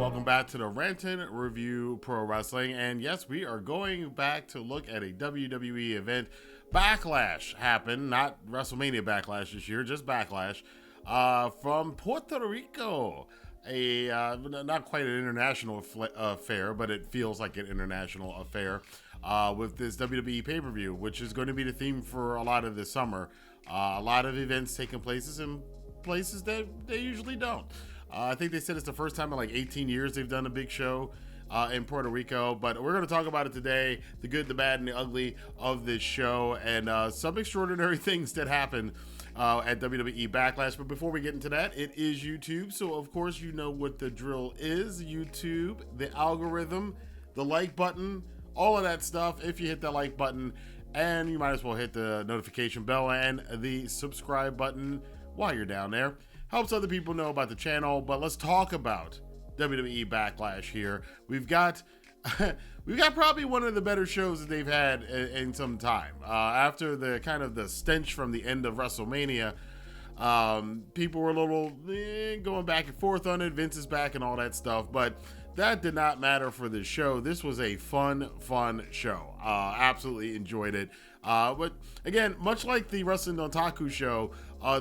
welcome back to the Rantin Review Pro Wrestling. And yes, we are going back to look at a WWE event. Backlash happened, not WrestleMania Backlash this year, just Backlash, from Puerto Rico. Not quite an international affair, but it feels like an international affair with this WWE pay-per-view, which is going to be the theme for a lot of this summer. A lot of events taking places in places that they usually don't. I think they said it's the first time in like 18 years they've done a big show in Puerto Rico, but we're going to talk about it today, the good, the bad, and the ugly of this show, and some extraordinary things that happened at WWE Backlash. But before we get into that, it is YouTube, so of course you know what the drill is. YouTube, the algorithm, the like button, all of that stuff. If you hit that like button, and you might as well hit the notification bell and the subscribe button while you're down there. Helps other people know about the channel. But let's talk about WWE Backlash here. We've got probably one of the better shows that they've had in some time. After the kind of the stench from the end of WrestleMania, people were a little going back and forth on it. Vince is back and all that stuff, but that did not matter for this show. This was a fun show. Absolutely enjoyed it. But again, much like the Wrestling Dontaku show,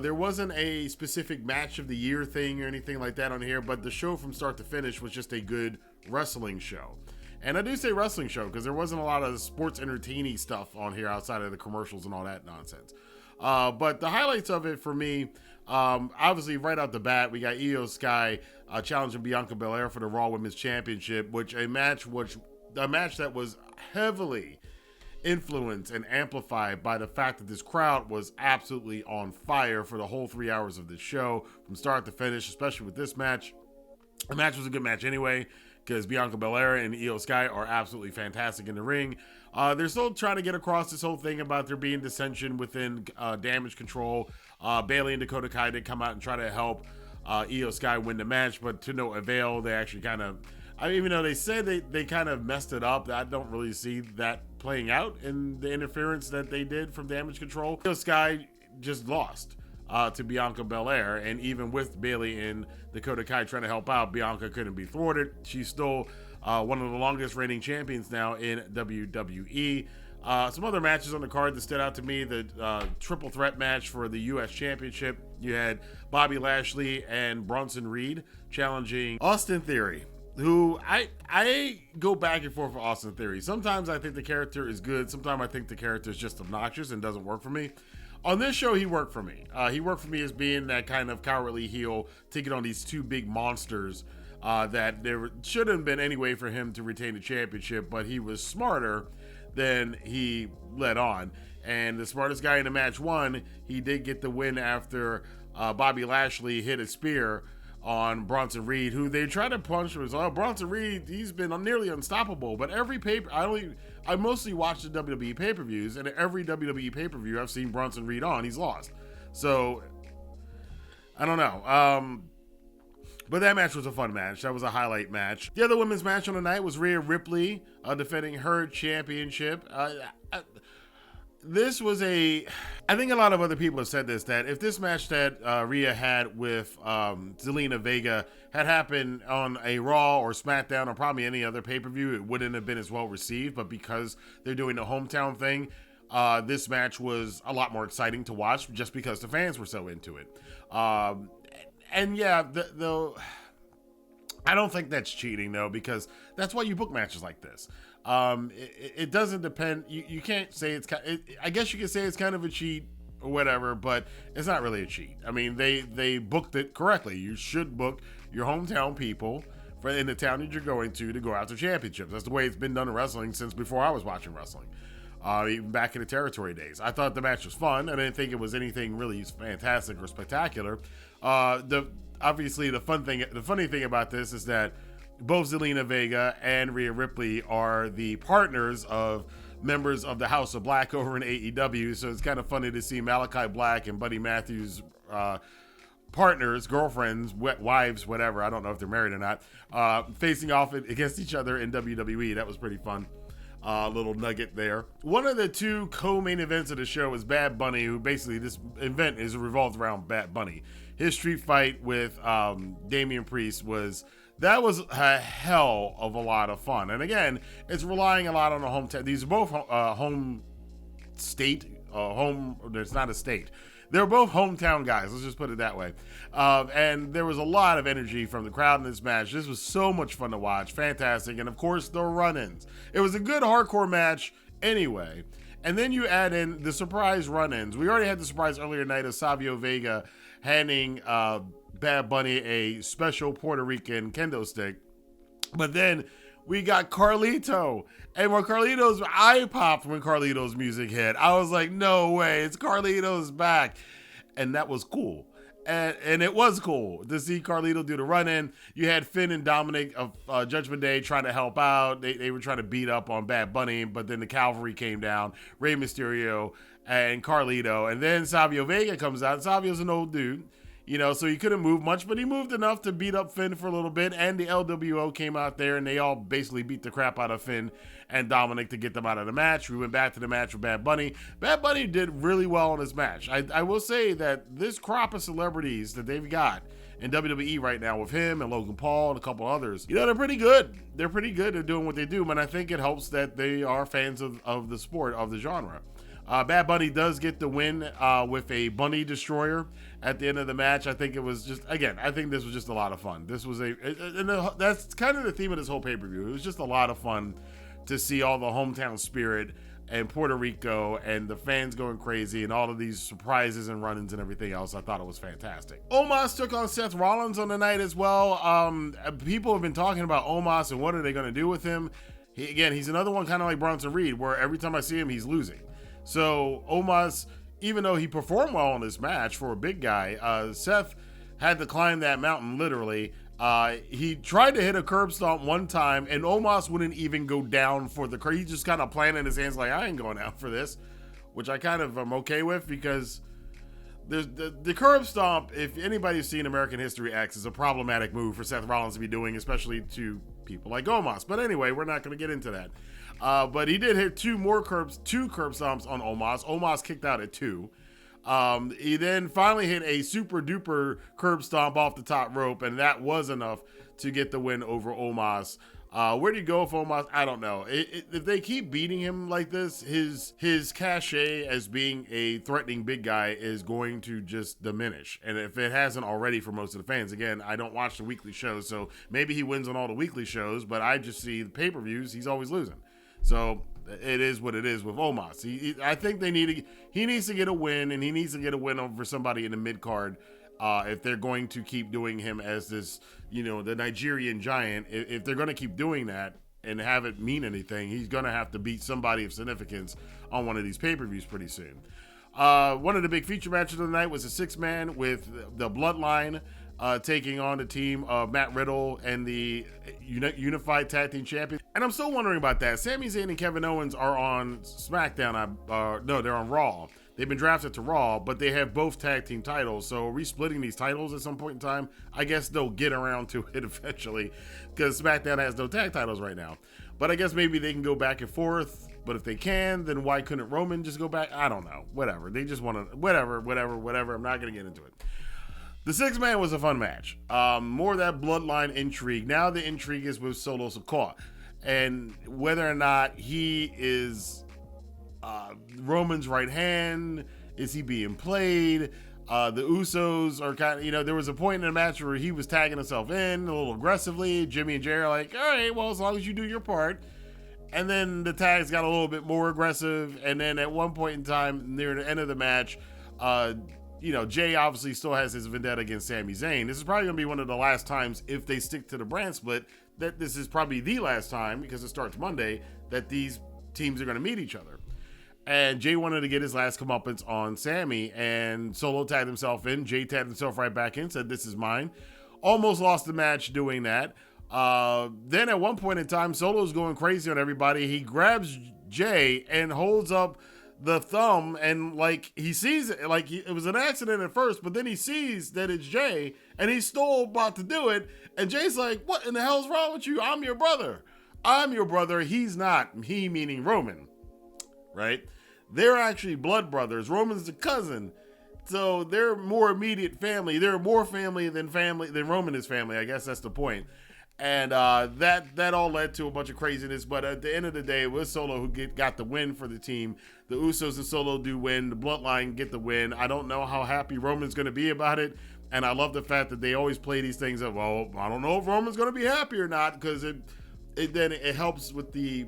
there wasn't a specific match of the year thing or anything like that on here, but the show from start to finish was just a good wrestling show. And I do say wrestling show because there wasn't a lot of sports entertaining stuff on here outside of the commercials and all that nonsense. But the highlights of it for me, obviously right out the bat, we got Io Sky challenging Bianca Belair for the Raw Women's Championship, a match that was heavily influenced and amplified by the fact that this crowd was absolutely on fire for the whole 3 hours of this show from start to finish, especially with this match. The match was a good match anyway because Bianca Belair and Io Sky are absolutely fantastic in the ring. They're still trying to get across this whole thing about there being dissension within Damage Control. Bayley and Dakota Kai did come out and try to help Io Sky win the match, but to no avail. They actually kind of, even though they said they kind of messed it up, I don't really see that playing out in the interference that they did from Damage Control. Io Sky just lost to Bianca Belair, and even with Bayley and Dakota Kai trying to help out, Bianca couldn't be thwarted. She's still one of the longest reigning champions now in WWE. Some other matches on the card that stood out to me, the triple threat match for the U.S. Championship. You had Bobby Lashley and Bronson Reed challenging Austin Theory, who I go back and forth for Austin Theory. Sometimes I think the character is good. Sometimes I think the character is just obnoxious and doesn't work for me. On this show, he worked for me. He worked for me as being that kind of cowardly heel, taking on these two big monsters that there shouldn't have been any way for him to retain the championship, but he was smarter than he let on. And the smartest guy in the match won. He did get the win after Bobby Lashley hit a spear on Bronson Reed, who they tried to punch. Was Bronson Reed, he's been nearly unstoppable. But every I mostly watch the WWE pay-per-views, and every WWE pay-per-view I've seen Bronson Reed on, he's lost. So I don't know. But that match was a fun match. That was a highlight match. The other women's match on the night was Rhea Ripley defending her championship. This was I think a lot of other people have said this, that if this match that Rhea had with Zelina Vega had happened on a Raw or SmackDown or probably any other pay-per-view, it wouldn't have been as well received. But because they're doing the hometown thing, this match was a lot more exciting to watch just because the fans were so into it. And yeah, I don't think that's cheating though, because that's why you book matches like this. It doesn't depend. You can't say I guess you could say it's kind of a cheat or whatever, but it's not really a cheat. I mean, they booked it correctly. You should book your hometown people in the town that you're going to go after championships. That's the way it's been done in wrestling since before I was watching wrestling. Even back in the territory days. I thought the match was fun. I didn't think it was anything really fantastic or spectacular. Obviously the funny thing about this is that both Zelina Vega and Rhea Ripley are the partners of members of the House of Black over in AEW. So it's kind of funny to see Malachi Black and Buddy Matthews partners, girlfriends, wives, whatever. I don't know if they're married or not, facing off against each other in WWE. That was pretty fun. Little nugget there. One of the two co-main events of the show is Bad Bunny, who basically this event is revolved around Bad Bunny. His street fight with Damien Priest was That was a hell of a lot of fun. And again, it's relying a lot on the hometown. These are both home state, home, it's not a state. They're both hometown guys. Let's just put it that way. And there was a lot of energy from the crowd in this match. This was so much fun to watch. Fantastic. And of course, the run-ins. It was a good hardcore match anyway. And then you add in the surprise run-ins. We already had the surprise earlier tonight of Savio Vega handing Bad Bunny a special Puerto Rican kendo stick. But then we got Carlito. And I popped when Carlito's music hit. I was like, no way, it's Carlito's back. And that was cool. And it was cool to see Carlito do the run-in. You had Finn and Dominic of Judgment Day trying to help out. They were trying to beat up on Bad Bunny, but then the cavalry came down. Rey Mysterio and Carlito. And then Savio Vega comes out. Savio's an old dude, so he couldn't move much, but he moved enough to beat up Finn for a little bit. And the LWO came out there, and they all basically beat the crap out of Finn and Dominic to get them out of the match. We went back to the match with Bad Bunny. Bad Bunny did really well in this match. I will say that this crop of celebrities that they've got in WWE right now with him and Logan Paul and a couple others, they're pretty good. They're pretty good at doing what they do, and I think it helps that they are fans of the sport, of the genre. Bad Bunny does get the win with a Bunny Destroyer at the end of the match. I think it was just, again, I think this was just a lot of fun. This was that's kind of the theme of this whole pay-per-view. It was just a lot of fun to see all the hometown spirit and Puerto Rico and the fans going crazy and all of these surprises and run-ins and everything else. I thought it was fantastic. Omas took on Seth Rollins on the night as well. People have been talking about Omas and what are they going to do with him. He's another one kind of like Bronson Reed, where every time I see him, he's losing. So Omas, even though he performed well in this match for a big guy, Seth had to climb that mountain literally. He tried to hit a curb stomp one time, and Omas wouldn't even go down for the curb. He just kind of planted his hands like, I ain't going out for this, which I kind of am okay with, because there's the curb stomp, if anybody's seen American History X, is a problematic move for Seth Rollins to be doing, especially to people like Omas. But anyway, we're not going to get into that. But he did hit two curb stomps on Omas. Omas kicked out at 2. He then finally hit a super duper curb stomp off the top rope, and that was enough to get the win over Omas. Where do you go with Omas? I don't know. If they keep beating him like this, his cachet as being a threatening big guy is going to just diminish. And if it hasn't already for most of the fans, again, I don't watch the weekly shows, so maybe he wins on all the weekly shows, but I just see the pay-per-views, he's always losing. So it is what it is with Omas. I think he needs to get a win, and he needs to get a win over somebody in the mid-card. If they're going to keep doing him as this, the Nigerian giant, if they're going to keep doing that and have it mean anything, he's going to have to beat somebody of significance on one of these pay-per-views pretty soon. One of the big feature matches of the night was a 6-man with the Bloodline taking on the team of Matt Riddle and the Unified Tag Team Champions. And I'm still wondering about that. Sami Zayn and Kevin Owens are on SmackDown. No, they're on Raw. They've been drafted to Raw, but they have both tag team titles. So are we splitting these titles at some point in time? I guess they'll get around to it eventually, because SmackDown has no tag titles right now. But I guess maybe they can go back and forth. But if they can, then why couldn't Roman just go back? I don't know. Whatever. They just want to, whatever. I'm not going to get into it. The 6-man was a fun match. More of that Bloodline intrigue. Now the intrigue is with Solo Sikoa, and whether or not he is Roman's right hand. Is he being played? The Usos are kind of, there was a point in the match where he was tagging himself in a little aggressively. Jimmy and Jay are like, all right, well, as long as you do your part. And then the tags got a little bit more aggressive. And then at one point in time, near the end of the match, Jay obviously still has his vendetta against Sami Zayn. This is probably going to be one of the last times, if they stick to the brand split, that this is probably the last time, because it starts Monday, that these teams are going to meet each other. And Jay wanted to get his last comeuppance on Sami, and Solo tagged himself in. Jay tagged himself right back in, said, this is mine. Almost lost the match doing that. Then at one point in time, Solo's going crazy on everybody. He grabs Jay and holds up the thumb, and he sees it, it was an accident at first, but then he sees that it's Jay, and he's still about to do it. And Jay's like, what in the hell's wrong with you? I'm your brother. He's not. He meaning Roman. Right? They're actually blood brothers. Roman's the cousin. So they're more immediate family. They're more family than Roman is family. I guess that's the point. And that all led to a bunch of craziness. But at the end of the day, it was Solo who got the win for the team. The Usos and Solo do win. The Bloodline get the win. I don't know how happy Roman's going to be about it. And I love the fact that they always play these things of, well, I don't know if Roman's going to be happy or not, because it helps with the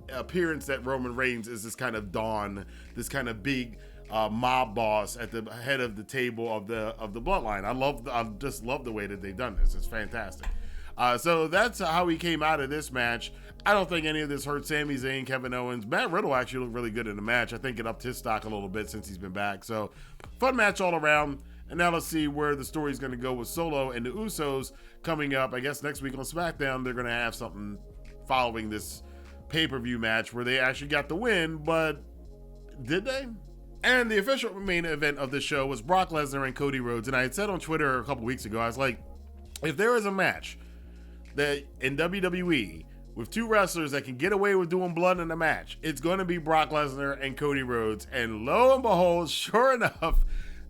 appearance that Roman Reigns is this kind of Don, this kind of big mob boss at the head of the table of the Bloodline. I just love the way that they've done this. It's fantastic. So that's how he came out of this match. I don't think any of this hurt Sami Zayn, Kevin Owens. Matt Riddle actually looked really good in the match. I think it upped his stock a little bit since he's been back. So fun match all around. And now let's see where the story's going to go with Solo and the Usos coming up. I guess next week on SmackDown, they're going to have something following this pay-per-view match where they actually got the win, but did they? And the official main event of the show was Brock Lesnar and Cody Rhodes. And I had said on Twitter a couple weeks ago, I was like, if there is a match that in WWE with two wrestlers that can get away with doing blood in a match, it's going to be Brock Lesnar and Cody Rhodes. And lo and behold, sure enough,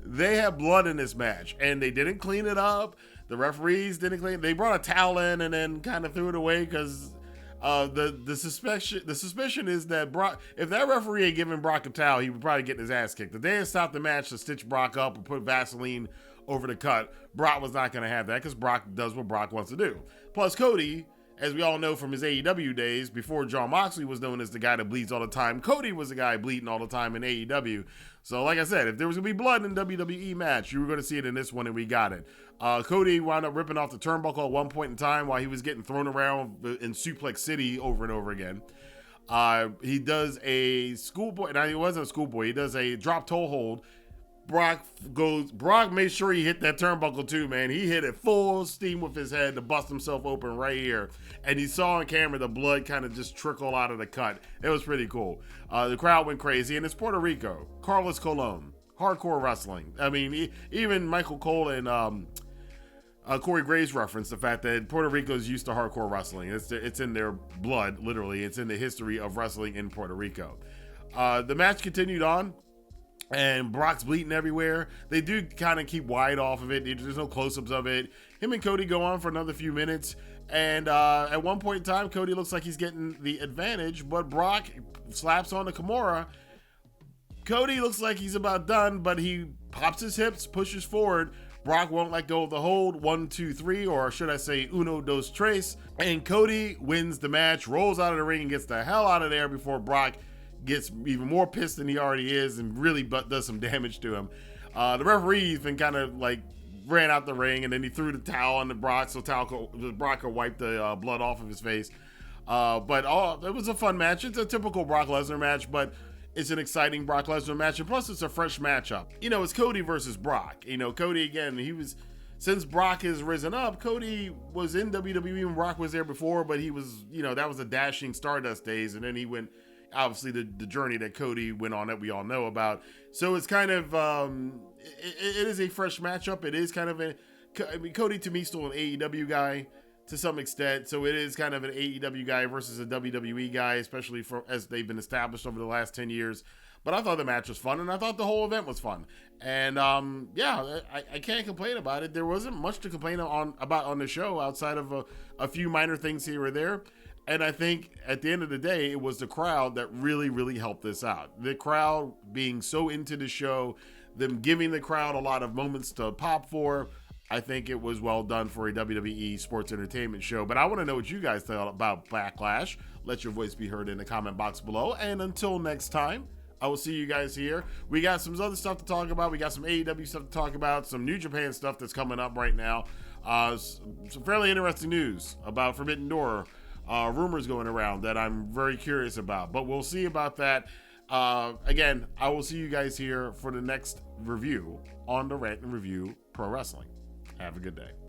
they have blood in this match, and they didn't clean it up. The referees didn't clean it. They brought a towel in and then kind of threw it away because the suspicion is that Brock, if that referee had given Brock a towel, he would probably get his ass kicked. If they had stopped the match to stitch Brock up or put Vaseline over the cut, Brock was not going to have that because Brock does what Brock wants to do. Plus, Cody, as we all know from his AEW days, before Jon Moxley was known as the guy that bleeds all the time, Cody was the guy bleeding all the time in AEW. So like I said, if there was going to be blood in a WWE match, you were going to see it in this one, and we got it. Cody wound up ripping off the turnbuckle at one point in time while he was getting thrown around in Suplex City over and over again. He does a schoolboy, now he wasn't a schoolboy, he does a drop toe hold. Brock made sure he hit that turnbuckle too, man. He hit it full steam with his head to bust himself open right here. And he saw on camera the blood kind of just trickle out of the cut. It was pretty cool. The crowd went crazy, and it's Puerto Rico. Carlos Colon. Hardcore wrestling. I mean, even Michael Cole and Corey Graves referenced the fact that Puerto Rico is used to hardcore wrestling. It's in their blood, literally. It's in the history of wrestling in Puerto Rico. The match continued on. And Brock's bleeding everywhere. They do kind of keep wide off of it. There's no close-ups of it. Him and Cody go on for another few minutes. And at one point in time, Cody looks like he's getting the advantage. But Brock slaps on the Kimura. Cody looks like he's about done, but he pops his hips, pushes forward. Brock won't let go of the hold. 1, 2, 3, or should I say uno, dos, tres. And Cody wins the match, rolls out of the ring, and gets the hell out of there before Brock gets even more pissed than he already is and really does some damage to him. The referee even kind of like ran out the ring, and then he threw the towel on the Brock so Brock could wipe the blood off of his face. But it was a fun match. It's a typical Brock Lesnar match, but it's an exciting Brock Lesnar match, and plus it's a fresh matchup. You know, it's Cody versus Brock. You know, Cody, again, since Brock has risen up, Cody was in WWE when Brock was there before, but he was, that was the dashing Stardust days, and then he went, obviously the journey that Cody went on that we all know about. So it's kind of, it is a fresh matchup. It is kind of Cody to me still an AEW guy to some extent. So it is kind of an AEW guy versus a WWE guy, especially as they've been established over the last 10 years. But I thought the match was fun, and I thought the whole event was fun. And I can't complain about it. There wasn't much to complain about on the show outside of a few minor things here or there. And I think at the end of the day, it was the crowd that really, really helped this out. The crowd being so into the show, them giving the crowd a lot of moments to pop for. I think it was well done for a WWE sports entertainment show. But I want to know what you guys thought about Backlash. Let your voice be heard in the comment box below. And until next time, I will see you guys here. We got some other stuff to talk about. We got some AEW stuff to talk about. Some New Japan stuff that's coming up right now. Some fairly interesting news about Forbidden Door. Rumors going around that I'm very curious about, but we'll see about that. Again, I will see you guys here for the next review on the Rant and Review Pro Wrestling. Have a good day.